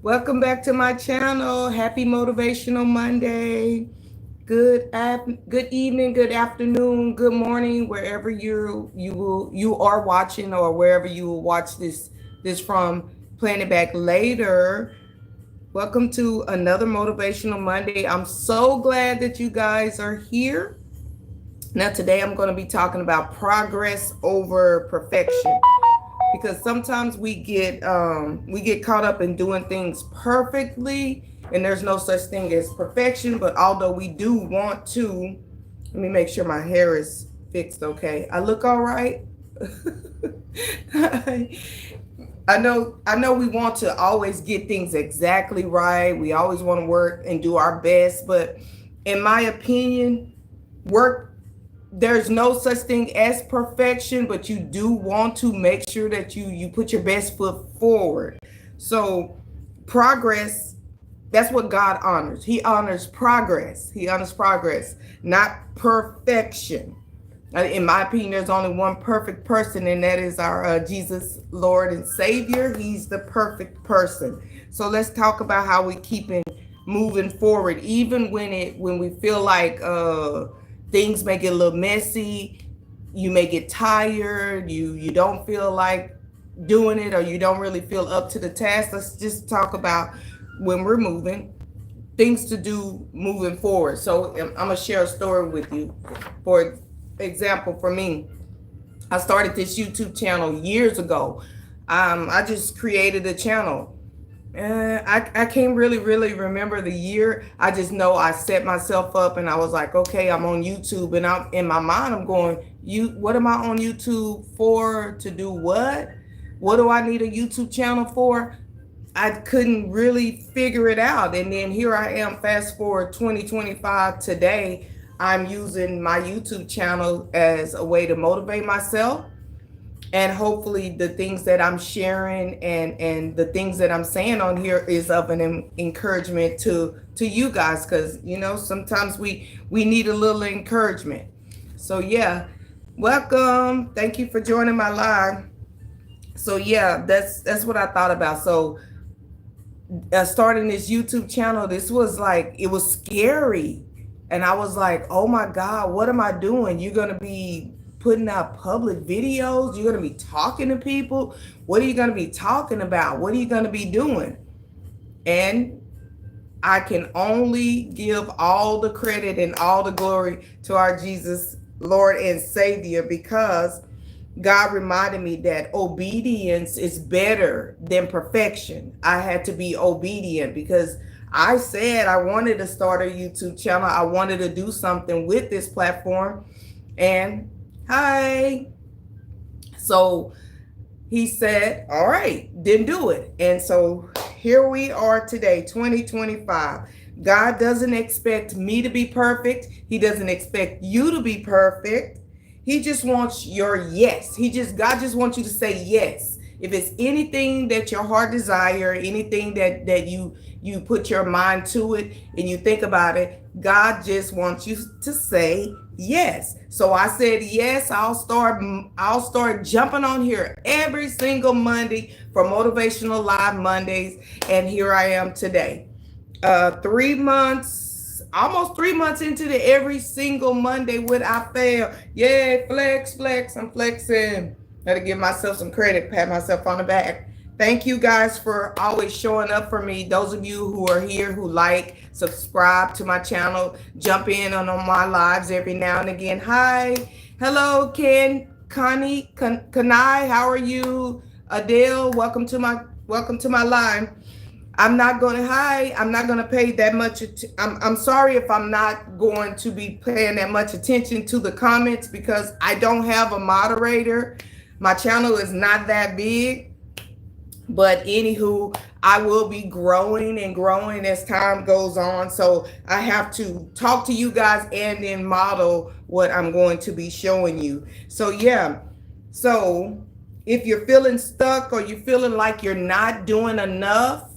Welcome back to my channel. Happy Motivational Monday. Good evening, good afternoon, good morning, wherever you are watching or wherever you will watch this from. Playing it back later. Welcome to another Motivational Monday. I'm so glad that you guys are here. Now today I'm going to be talking about progress over perfection, because sometimes we get caught up in doing things perfectly, and there's no such thing as perfection. But although we do want to, let me make sure my hair is fixed. Okay, I look all right. I know we want to always get things exactly right. We always want to work and do our best, but in my opinion, work there's no such thing as perfection, but you do want to make sure that you put your best foot forward. So progress, that's what God honors. He honors progress. He honors progress, not perfection. In my opinion, there's only one perfect person, and that is our Jesus, Lord and Savior. He's the perfect person. So let's talk about how we keep moving forward, even when we feel like things may get a little messy. You may get tired. You don't feel like doing it, or you don't really feel up to the task. Let's just talk about when we're moving, things to do moving forward. So I'm gonna share a story with you. For example, for me, I started this YouTube channel years ago. I just created a channel. I can't really remember the year. I just know I set myself up and I was like, okay, I'm on YouTube, and I'm in my mind, I'm going, what am I on YouTube for? To do what? What do I need a YouTube channel for? I couldn't really figure it out. And then here I am, fast forward 2025 today. I'm using my YouTube channel as a way to motivate myself, and hopefully the things that I'm sharing and the things that I'm saying on here is of an encouragement to you guys, because sometimes we need a little encouragement. So yeah, welcome, thank you for joining my live. So yeah, that's what I thought about. So starting this YouTube channel, this was like, it was scary. And I was like, oh my God, what am I doing? You're going to be putting out public videos. You're going to be talking to people. What are you going to be talking about? What are you going to be doing? And I can only give all the credit and all the glory to our Jesus, Lord and Savior, because God reminded me that obedience is better than perfection. I had to be obedient because I said I wanted to start a YouTube channel. I wanted to do something with this platform. And hi. So he said, all right, then do it. And so here we are today, 2025. God doesn't expect me to be perfect. He doesn't expect you to be perfect. He just wants your yes. God just wants you to say yes. If it's anything that your heart desire, anything that you put your mind to it and you think about it, God just wants you to say yes. So I said yes. I'll start jumping on here every single Monday for Motivational Live Mondays, and here I am today. 3 months, almost 3 months into the every single Monday without fail. Yeah, flex. I'm flexing. Gotta give myself some credit, pat myself on the back. Thank you guys for always showing up for me. Those of you who are here, who subscribe to my channel, jump in on my lives every now and again. Hi, hello, Connie, Kanai, how are you? Adele, welcome to my live. I'm not gonna pay that much. I'm sorry if I'm not going to be paying that much attention to the comments, because I don't have a moderator. My channel is not that big. But anywho, I will be growing and growing as time goes on. So I have to talk to you guys and then model what I'm going to be showing you. So yeah. So if you're feeling stuck or you're feeling like you're not doing enough,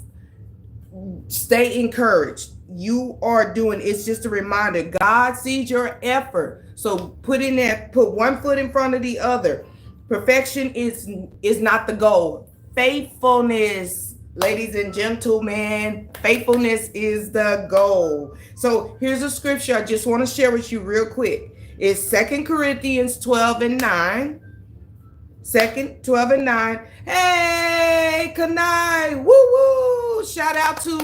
stay encouraged. You are doing, it's just a reminder. God sees your effort. So put one foot in front of the other. Perfection is not the goal. Faithfulness Ladies and gentlemen, faithfulness is the goal. So here's a scripture I just want to share with you real quick. It's 2 Corinthians 12 and 9. Second, 12 and 9. Hey, Kanai. Woo woo. Shout out to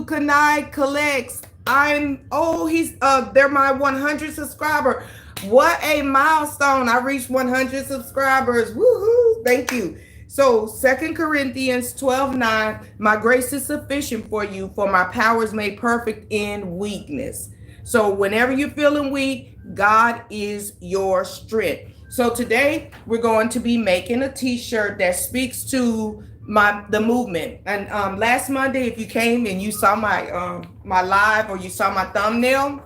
Kanai Collects. They're my 100 subscriber. What a milestone. I reached 100 subscribers. Woohoo. Thank you. So 2 Corinthians 12:9. My grace is sufficient for you, for my power is made perfect in weakness. So whenever you're feeling weak, God is your strength. So today we're going to be making a t-shirt that speaks to the movement. And last Monday, if you came and you saw my live, or you saw my thumbnail,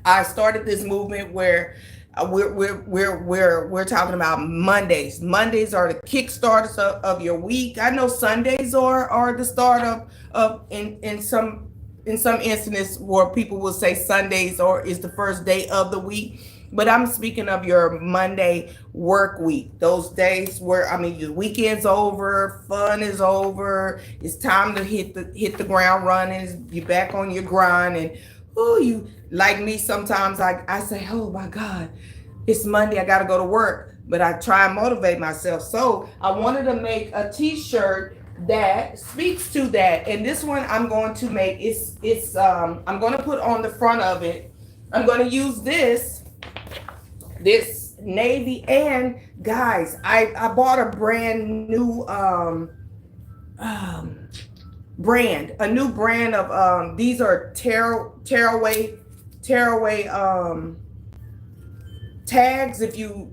I started this movement where we're talking about Mondays. Mondays are the kickstarters of your week. I know Sundays are the start of in some instances where people will say Sundays or is the first day of the week. But I'm speaking of your Monday work week. Those days where, I mean, your weekend's over, fun is over. It's time to hit the ground running. You're back on your grind, and you like me. Sometimes I say, oh my God, it's Monday. I got to go to work. But I try and motivate myself. So I wanted to make a t-shirt that speaks to that. And this one I'm going to make, I'm going to put on the front of it. I'm going to use this navy. And guys, I bought a brand new brand, a new brand of these are tearaway tags. If you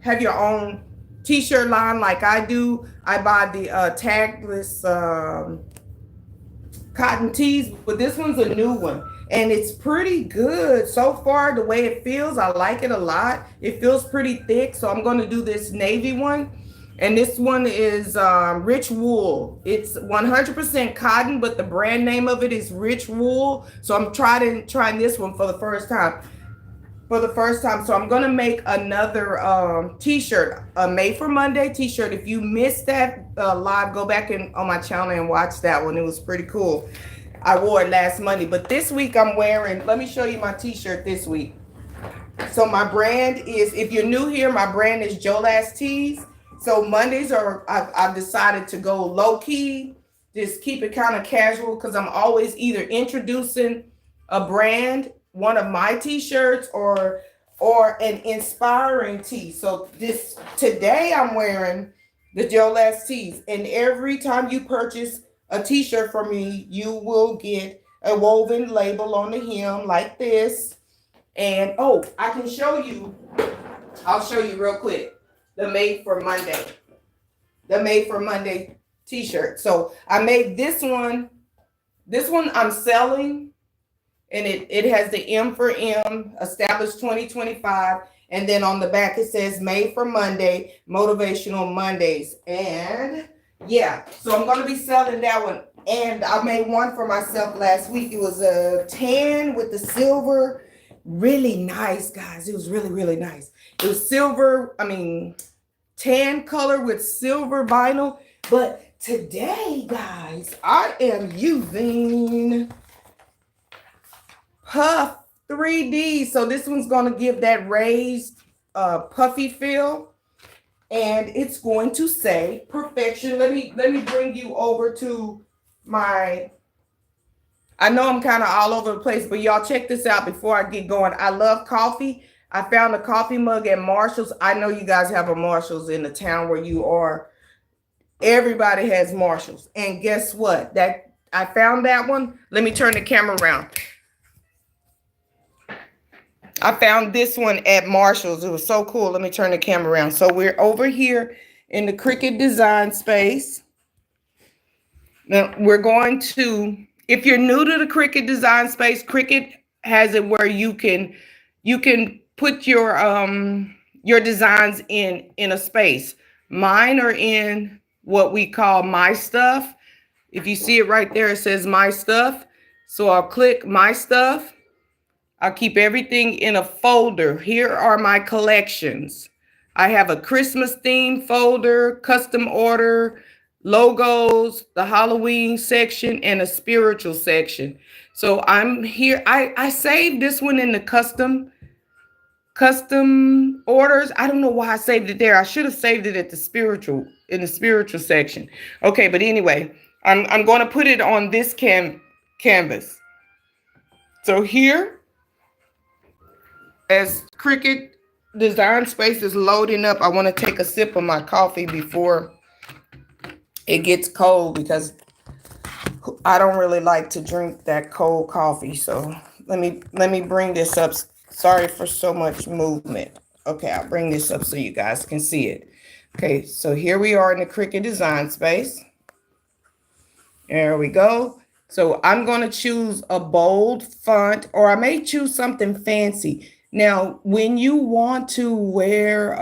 have your own t-shirt line like I do, I buy the tagless cotton tees, but this one's a new one. And it's pretty good so far, the way it feels. I like it a lot. It feels pretty thick. So I'm going to do this navy one. And this one is Rich Wool. It's 100% cotton, but the brand name of it is Rich Wool. So I'm trying this one for the first time. So I'm going to make another t-shirt, a Made for Monday t-shirt. If you missed that live, go back on my channel and watch that one. It was pretty cool. I wore it last Monday, but this week I'm wearing, let me show you my t-shirt this week. So my brand is, if you're new here, my brand is Jolass Tees. So Mondays I've decided to go low key, just keep it kind of casual, because I'm always either introducing a brand, one of my t-shirts, or an inspiring tee. So today I'm wearing the Jolass Tees, and every time you purchase a t-shirt from me, you will get a woven label on the hem like this. And I can show you, I'll show you real quick, the Made for Monday t-shirt. So I made this one I'm selling, and it has the M for M, established 2025. And then on the back, it says Made for Monday, Motivational Mondays. And yeah, so I'm going to be selling that one. And I made one for myself last week. It was a tan with the silver. Really nice, guys. It was really, really nice. It was silver, tan color with silver vinyl. But today, guys, I am using Puff 3D. So this one's going to give that raised puffy feel. And it's going to say perfection. Let me bring you over to I know I'm kind of all over the place, but y'all check this out before I get going. I love coffee. I found a coffee mug at Marshall's. I know you guys have a Marshall's in the town where you are. Everybody has Marshall's. And guess what? I found that one. Let me turn the camera around. I found this one at Marshall's. It was so cool. Let me turn the camera around. So we're over here in the Cricut Design Space. Now we're going to, if you're new to the Cricut Design Space, Cricut has it where you can put your designs in a space. Mine are in what we call My Stuff. If you see it right there, it says My Stuff. So I'll click My Stuff. I'll keep everything in a folder. Here are my collections. I have a Christmas theme folder, custom order, logos, the Halloween section, and a spiritual section. So I'm here. I saved this one in the custom orders. I don't know why I saved it there. I should have saved it at the spiritual in the spiritual section. Okay, but anyway, I'm going to put it on this canvas. So here, as Cricut Design Space is loading up, I want to take a sip of my coffee before it gets cold, because I don't really like to drink that cold coffee. So let me bring this up. Sorry for so much movement. Okay, I'll bring this up so you guys can see it. Okay, so here we are in the Cricut Design Space. There we go. So I'm going to choose a bold font, or I may choose something fancy. Now, when you want to wear,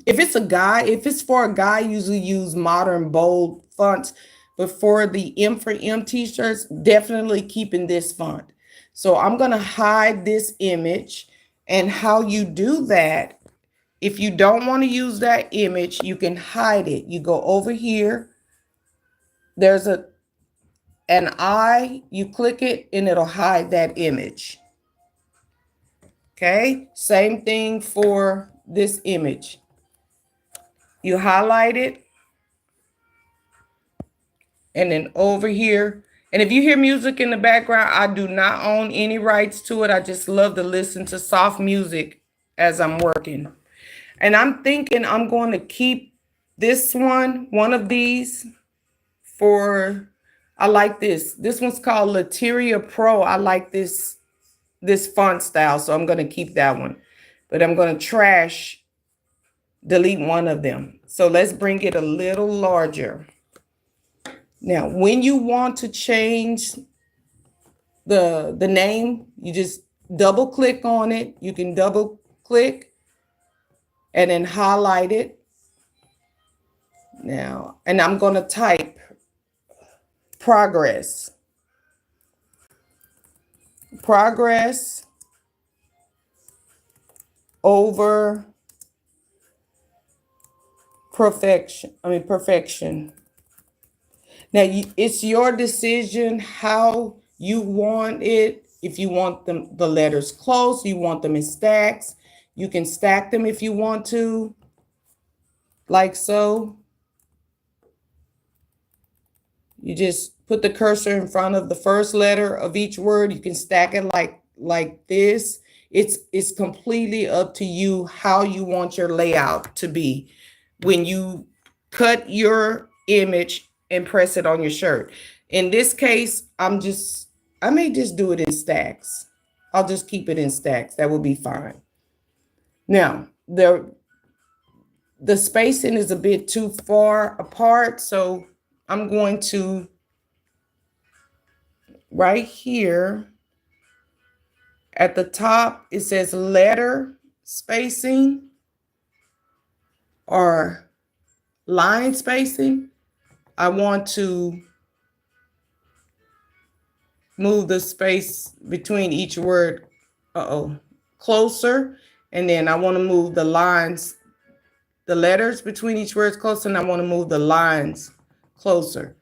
if it's for a guy, usually use modern bold fonts. But for the M for M t-shirts, definitely keeping this font. So I'm going to hide this image. And how you do that, if you don't want to use that image, you can hide it. You go over here. There's an eye, you click it and it'll hide that image. Okay, same thing for this image. You highlight it, and then over here, and if you hear music in the background, I do not own any rights to it. I just love to listen to soft music as I'm working. And I'm thinking I'm going to keep this one of these for, I like this. This one's called Lateria Pro. I like this font style, so I'm going to keep that one. But I'm going to delete one of them. So let's bring it a little larger. Now, when you want to change the name, you just double click on it. You can double click and then highlight it. Now, and I'm going to type progress over perfection. Now, it's your decision how you want it. If you want the letters close, you want them in stacks, you can stack them if you want to, like so. You just put the cursor in front of the first letter of each word. You can stack it like this. It's completely up to you how you want your layout to be when you cut your image and press it on your shirt. In this case, I may just do it in stacks. I'll just keep it in stacks. That will be fine. Now, the spacing is a bit too far apart, so I'm going to, right here at the top, it says letter spacing or line spacing. I want to move the space between each word closer, and then I want to move the lines, the letters between each word closer, and I want to move the lines closer.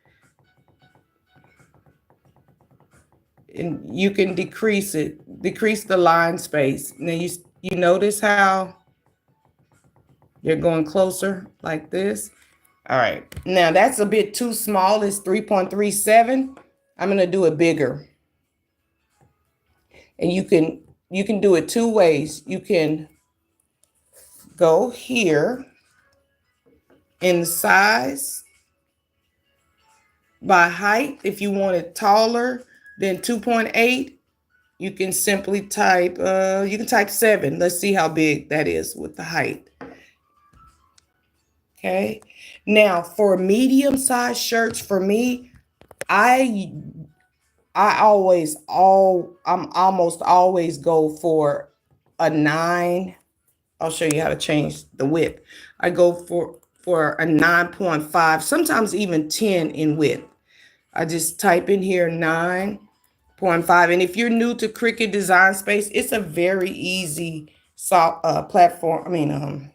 And you can decrease the line space. Now you notice how you're going closer like this. All right, now that's a bit too small. It's 3.37. I'm going to do it bigger. And you can do it two ways. You can go here in size by height. If you want it taller than 2.8, you can simply type, you can type 7. Let's see how big that is with the height. Okay. Now for medium-sized shirts, for me, I'm almost always go for a 9. I'll show you how to change the width. I go for a 9.5, sometimes even 10 in width. I just type in here 9.5. And if you're new to Cricut Design Space, it's a very easy platform.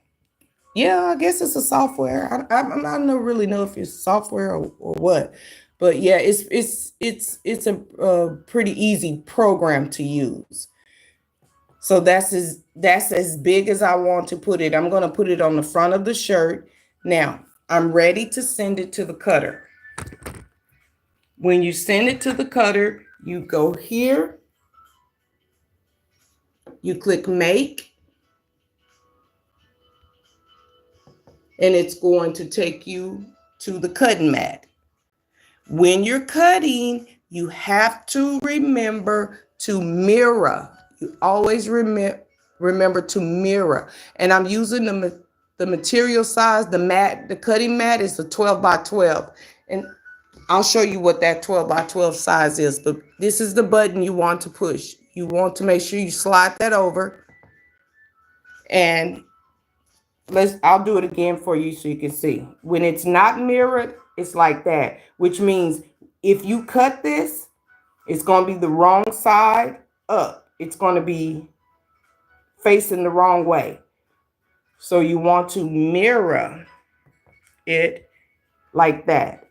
Yeah, I guess it's a software. I don't really know if it's software or what, but yeah, it's a pretty easy program to use. So that's as big as I want to put it. I'm gonna put it on the front of the shirt. Now I'm ready to send it to the cutter. When you send it to the cutter, you go here, you click make, and it's going to take you to the cutting mat. When you're cutting, you have to remember to mirror. You always remember to mirror. And I'm using the material size, the cutting mat is a 12 by 12. And I'll show you what that 12 by 12 size is. But this is the button you want to push. You want to make sure you slide that over. And I'll do it again for you so you can see. When it's not mirrored, it's like that, which means if you cut this, it's going to be the wrong side up. It's going to be facing the wrong way. So you want to mirror it like that.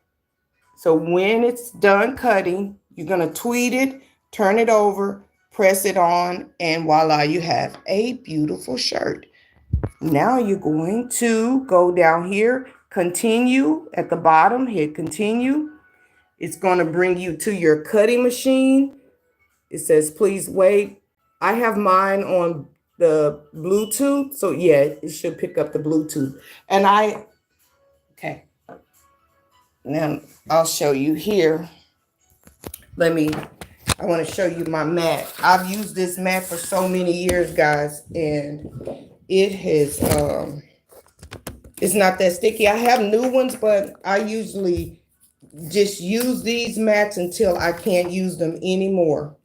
So when it's done cutting, you're going to tweet it, turn it over, press it on, and voila, you have a beautiful shirt. Now you're going to go down here, continue at the bottom, hit continue. It's going to bring you to your cutting machine. It says, please wait. I have mine on the Bluetooth. So yeah, it should pick up the Bluetooth. And okay. Now I'll show you here. I want to show you my mat. I've used this mat for so many years, guys, and it has, it's not that sticky. I have new ones, but I usually just use these mats until I can't use them anymore.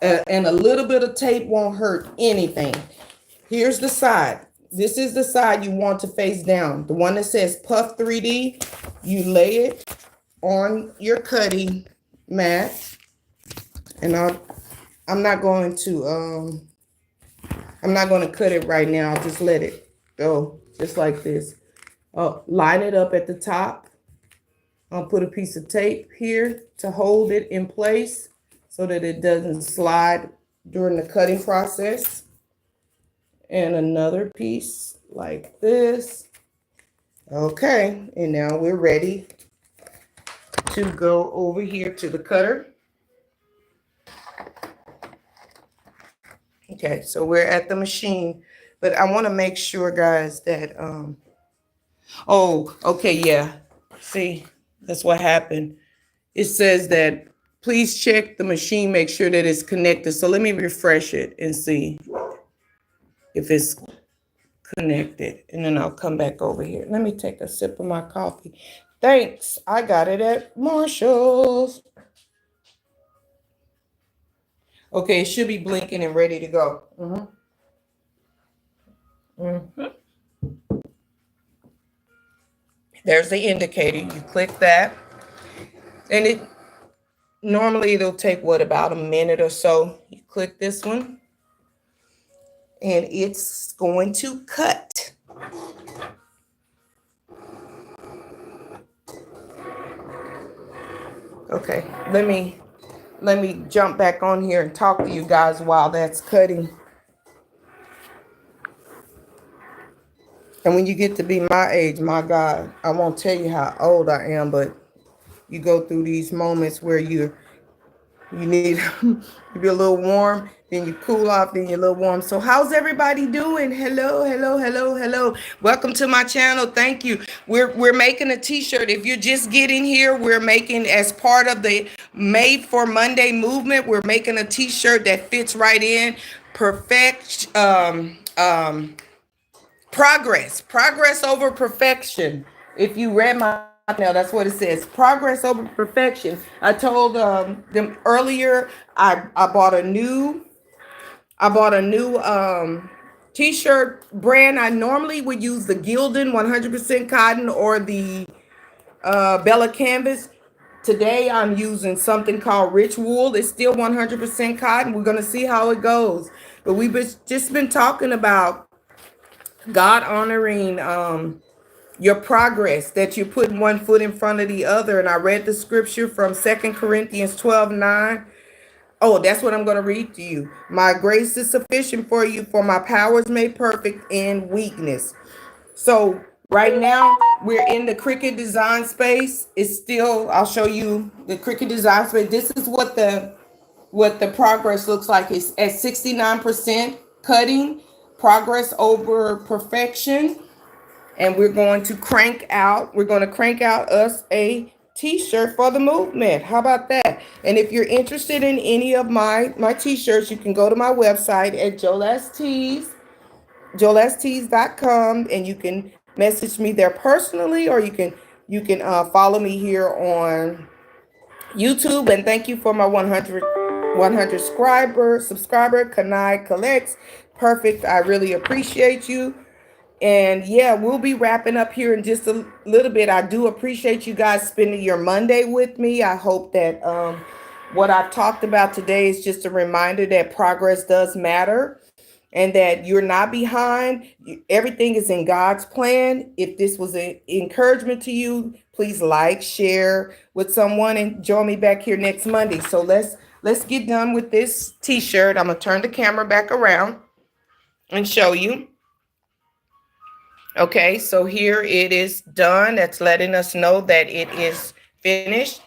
And a little bit of tape won't hurt anything. Here's the side. This is the side you want to face down. The one that says Puff 3D, you lay it on your cutting mat. And I'm not going to cut it right now. I'll just let it go just like this. Line it up at the top. I'll put a piece of tape here to hold it in place so that it doesn't slide during the cutting process. And another piece like this. Okay, and now we're ready to go over here to the cutter. Okay, so we're at the machine, but I want to make sure, guys, that oh, okay, yeah. See, that's what happened. It says that please check the machine, make sure that it's connected. So let me refresh it and see if it's connected. And then I'll come back over here. Let me take a sip of my coffee. Thanks. I got it at Marshall's. Okay, it should be blinking and ready to go. There's the indicator. You click that. And normally it'll take about a minute or so. You click this one. And it's going to cut. Okay, let me jump back on here and talk to you guys while that's cutting. And when you get to be my age, my God, I won't tell you how old I am, but you go through these moments where you need to be a little warm, then you cool off, then you're a little warm. So how's everybody doing? Hello, hello, hello, hello. Welcome to my channel. Thank you. We're making a t-shirt. If you're just getting here, we're making, as part of the Made for Monday movement, we're making a t-shirt that fits right in. Progress over perfection. If you read my email, that's what it says. Progress over perfection. I told them earlier I bought a new t-shirt brand. I normally would use the Gildan 100% cotton or the Bella Canvas. Today I'm using something called Rich Wool. It's still 100% cotton. We're going to see how it goes. But we've just been talking about God honoring your progress, that you're putting one foot in front of the other. And I read the scripture from 2 Corinthians 12:9. Oh, that's what I'm going to read to you. My grace is sufficient for you, for my power is made perfect in weakness. So right now we're in the Cricut Design Space. It's still, I'll show you the Cricut Design Space. This is what the progress looks like. It's at 69% cutting, progress over perfection. And we're going to crank out us a t-shirt for the movement. How about that? And if you're interested in any of my t-shirts, you can go to my website at joelstees.com, and you can message me there personally, or you can follow me here on YouTube. And thank you for my 100 subscriber Kanai collects. Perfect. I really appreciate you. And yeah, we'll be wrapping up here in just a little bit. I do appreciate you guys spending your Monday with me. I hope that what I've talked about today is just a reminder that progress does matter and that you're not behind. Everything is in God's plan. If this was an encouragement to you, please like, share with someone, and join me back here next Monday. So let's get done with this t-shirt. I'm gonna turn the camera back around and show you. Okay, so here it is done. That's letting us know that it is finished.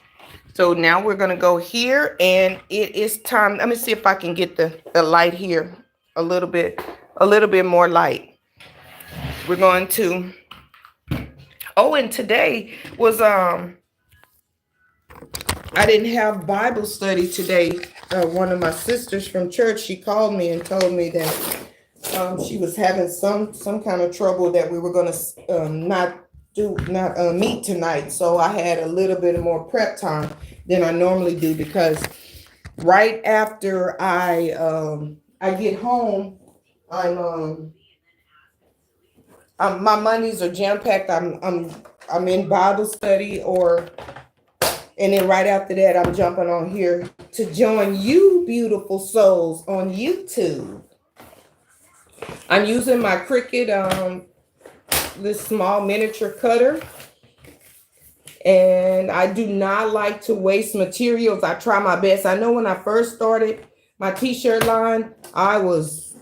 So now we're going to go here, and it is time. Let me see if I can get the light here a little bit more light. We're going to, oh, and today was, I didn't have Bible study today. One of my sisters from church, she called me and told me that she was having some kind of trouble, that we were going to not meet tonight. So I had a little bit more prep time than I normally do, because right after I get home, my Mondays are jam packed. I'm in Bible study, and then right after that I'm jumping on here to join you beautiful souls on YouTube. I'm using my Cricut, this small miniature cutter. And I do not like to waste materials. I try my best. I know when I first started my t-shirt line, I was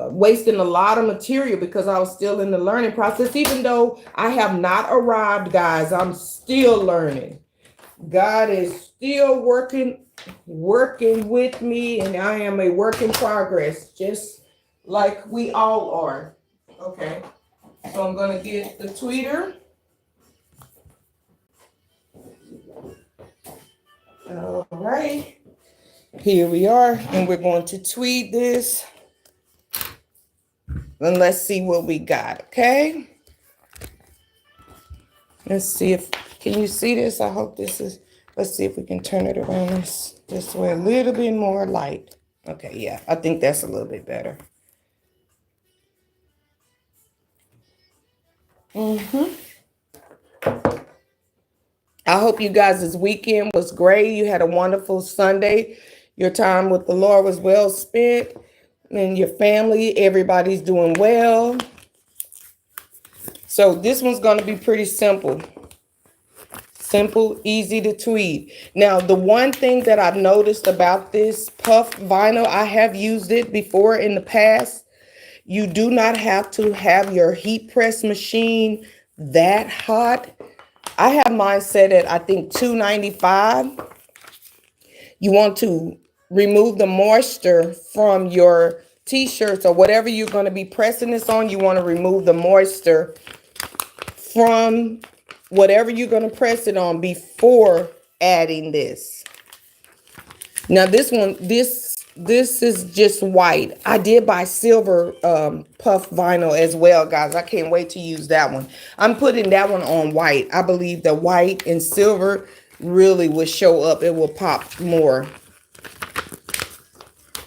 wasting a lot of material because I was still in the learning process. Even though I have not arrived, guys, I'm still learning. God is still working with me, and I am a work in progress, just like we all are. Okay, so I'm gonna get the tweeter. All right, here we are, and we're going to tweet this, and let's see what we got. Okay, let's see if, can you see this? I hope this is, let's see if we can turn it around this way, a little bit more light. Okay, yeah, I think that's a little bit better. I hope you guys' this weekend was great. You had a wonderful Sunday. Your time with the Lord was well spent. And your family, everybody's doing well. So this one's going to be pretty simple. Simple, easy to tweed. Now, the one thing that I've noticed about this puff vinyl, I have used it before in the past. You do not have to have your heat press machine that hot. I have mine set at, I think, 295. You want to remove the moisture from your t-shirts or whatever you're going to be pressing this on. You want to remove the moisture from whatever you're going to press it on before adding this. Now this one, this is just white. I did buy silver puff vinyl as well, guys. I can't wait to use that one. I'm putting that one on white. I believe the white and silver really will show up. It will pop more.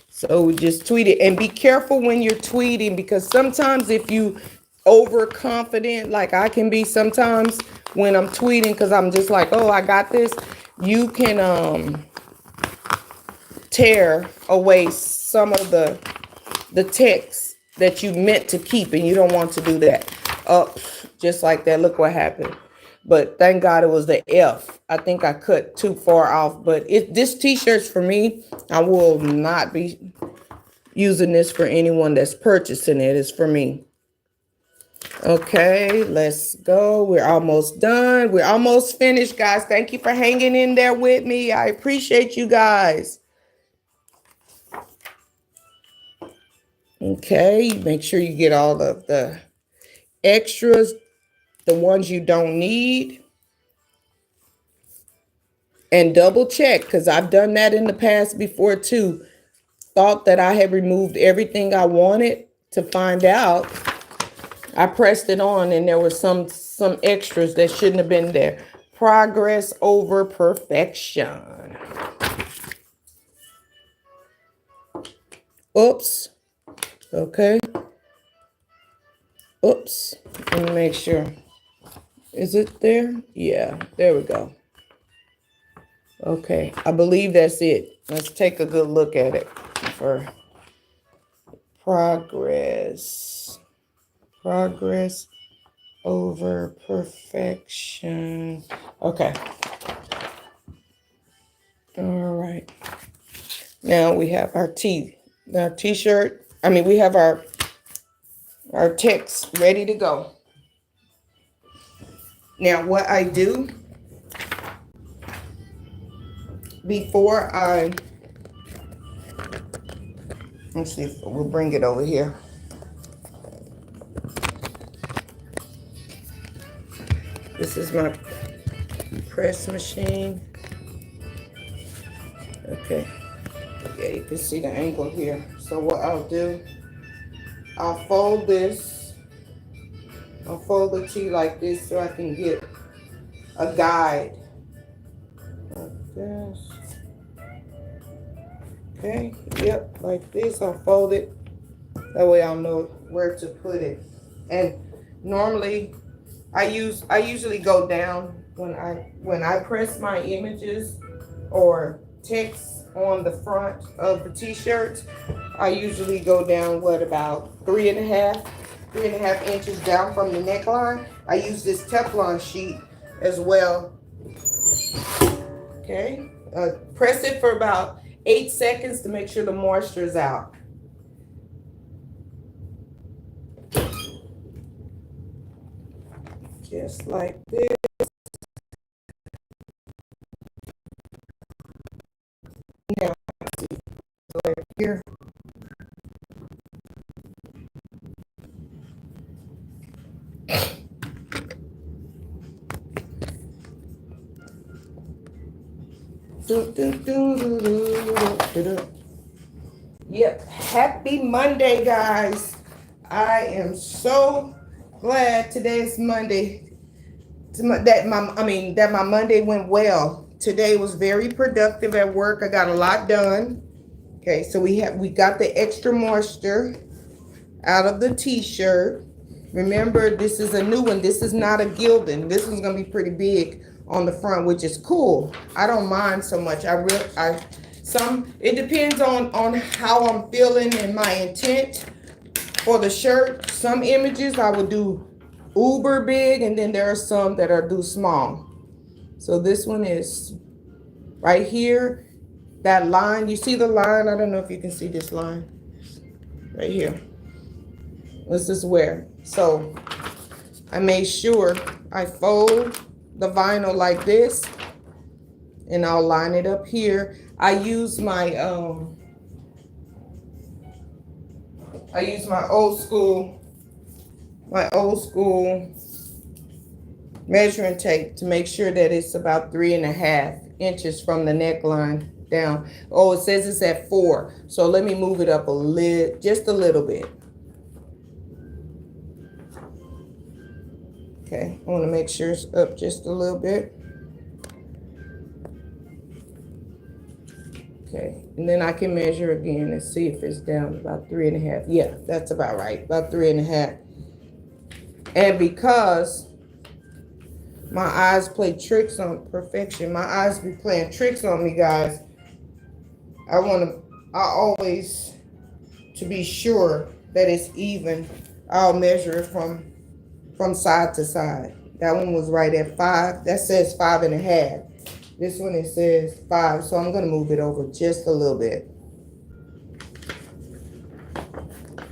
So we just tweet it, and be careful when you're tweeting, because sometimes if you overconfident, like I can be sometimes when I'm tweeting, because I'm just like, oh, I got this, you can tear away some of the the text that you meant to keep, and you don't want to do that. Up, just like that. Look what happened. But thank God it was the F. I think I cut too far off. But this t-shirt's for me. I will not be using this for anyone that's purchasing it. It's for me. Okay, let's go. We're almost done. We're almost finished, guys. Thank you for hanging in there with me. I appreciate you guys. Okay, make sure you get all of the extras, the ones you don't need. And double check, because I've done that in the past before too. Thought that I had removed everything I wanted, to find out I pressed it on and there were some extras that shouldn't have been there. Progress over perfection. Oops. Okay. Oops. Let me make sure. Is it there? Yeah, there we go. Okay, I believe that's it. Let's take a good look at it for progress. Progress over perfection. Okay. All right. Now we have our t-shirt. We have our text ready to go. Now what I do before let's see if we'll bring it over here. This is my press machine. Okay. Yeah, you can see the angle here. So what I'll do, I'll fold this. I'll fold the tee like this so I can get a guide. Like this. Okay, yep, like this. I'll fold it. That way I'll know where to put it. And normally I usually go down when I press my images or text on the front of the t-shirt. I usually go down about 3.5 inches down from the neckline. I use this Teflon sheet as well. Okay, press it for about 8 seconds to make sure the moisture is out. Just like this. Now, right here. Yep, happy Monday, guys. I am so glad today is Monday. That my Monday went well. Today was very productive at work. I got a lot done. Okay, so we got the extra moisture out of the t-shirt. Remember, this is a new one. This is not a gilding. This one's gonna be pretty big on the front, which is cool. I don't mind so much. It depends on how I'm feeling and my intent for the shirt. Some images I would do uber big, and then there are some that are do small. So this one is right here. That line, you see the line? I don't know if you can see this line right here. This is where. So I made sure I fold the vinyl like this, and I'll line it up here. I use my old school measuring tape to make sure that it's about 3.5 inches from the neckline down. Oh, it says it's at 4. So let me move it up just a little bit. Okay, I want to make sure it's up just a little bit. Okay, and then I can measure again and see if it's down about 3.5. Yeah, that's about right, about 3.5. And because my eyes play tricks on perfection, my eyes be playing tricks on me, guys. I always to be sure that it's even, I'll measure it from side to side. That one was right at 5. That says 5.5. This one, it says 5. So I'm going to move it over just a little bit.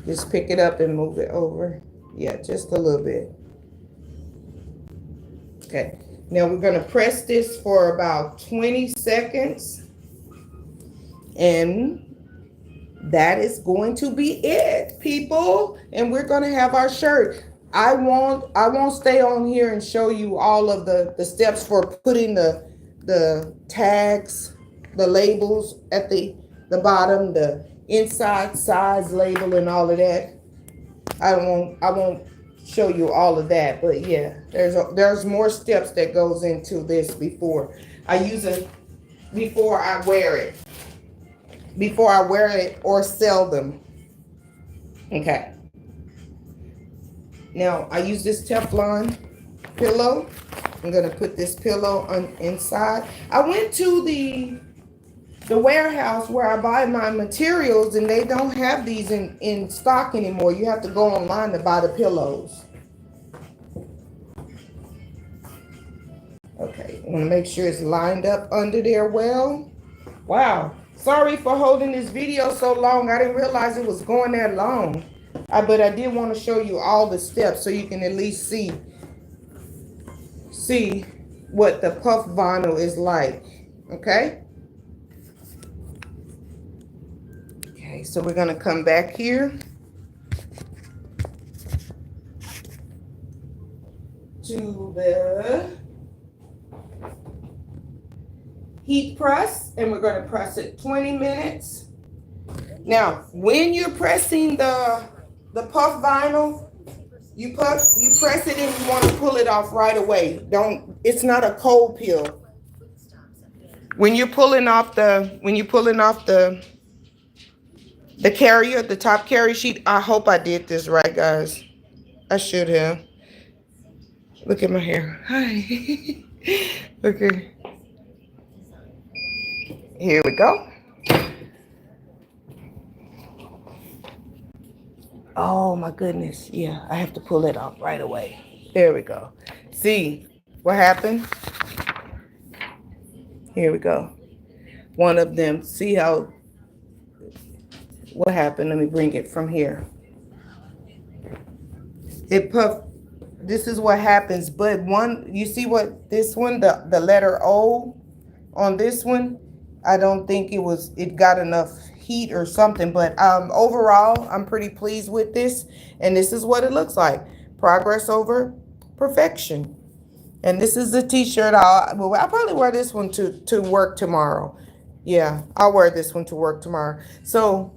Just pick it up and move it over. Yeah, just a little bit. Okay. Now we're going to press this for about 20 seconds. And that is going to be it, people. And we're going to have our shirt. I won't stay on here and show you all of the steps for putting the tags, the labels at the bottom, the inside size label and all of that. I won't show you all of that, but yeah, there's more steps that goes into this before I use it, before I wear it or sell them. Okay. Now I use this Teflon pillow. I'm gonna put this pillow on inside. I went to the warehouse where I buy my materials, and they don't have these in stock anymore. You have to go online to buy the pillows. Okay, I want to make sure it's lined up under there well. Wow, sorry for holding this video so long. I didn't realize it was going that long. But I did want to show you all the steps so you can at least see what the puff vinyl is like. Okay? Okay, so we're going to come back here to the heat press, and we're going to press it 20 minutes. Now, when you're pressing the puff vinyl, you press it and you want to pull it off right away. It's not a cold peel. When you're pulling off the carrier, the top carrier sheet, I hope I did this right, guys. I should have. Look at my hair. Hi. Okay. Here we go. Oh my goodness. Yeah, I have to pull it off right away. There we go. See what happened? Here we go. One of them. See what happened? Let me bring it from here. It puffed. This is what happens. But you see what this one, the letter O on this one, I don't think it got enough heat or something, but overall I'm pretty pleased with this, and this is what it looks like. Progress over perfection. And this is the t-shirt. I'll probably wear this one to work tomorrow. Yeah, I'll wear this one to work tomorrow. So,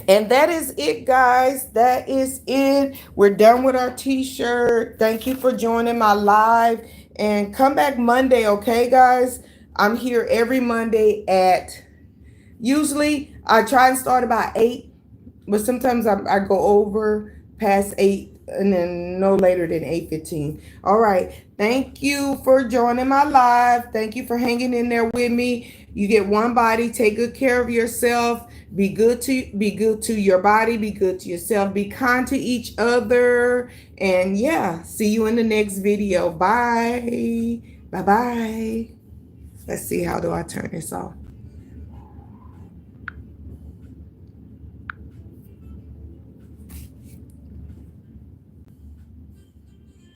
and that is it, guys. That is it. We're done with our t-shirt. Thank you for joining my live, and come back Monday, okay, guys? I'm here every Monday usually I try and start about 8, but sometimes I go over past 8 and then no later than 8:15. All right. Thank you for joining my live. Thank you for hanging in there with me. You get one body. Take good care of yourself. Be good to your body. Be good to yourself. Be kind to each other. And yeah, see you in the next video. Bye. Bye-bye. Let's see, how do I turn this off?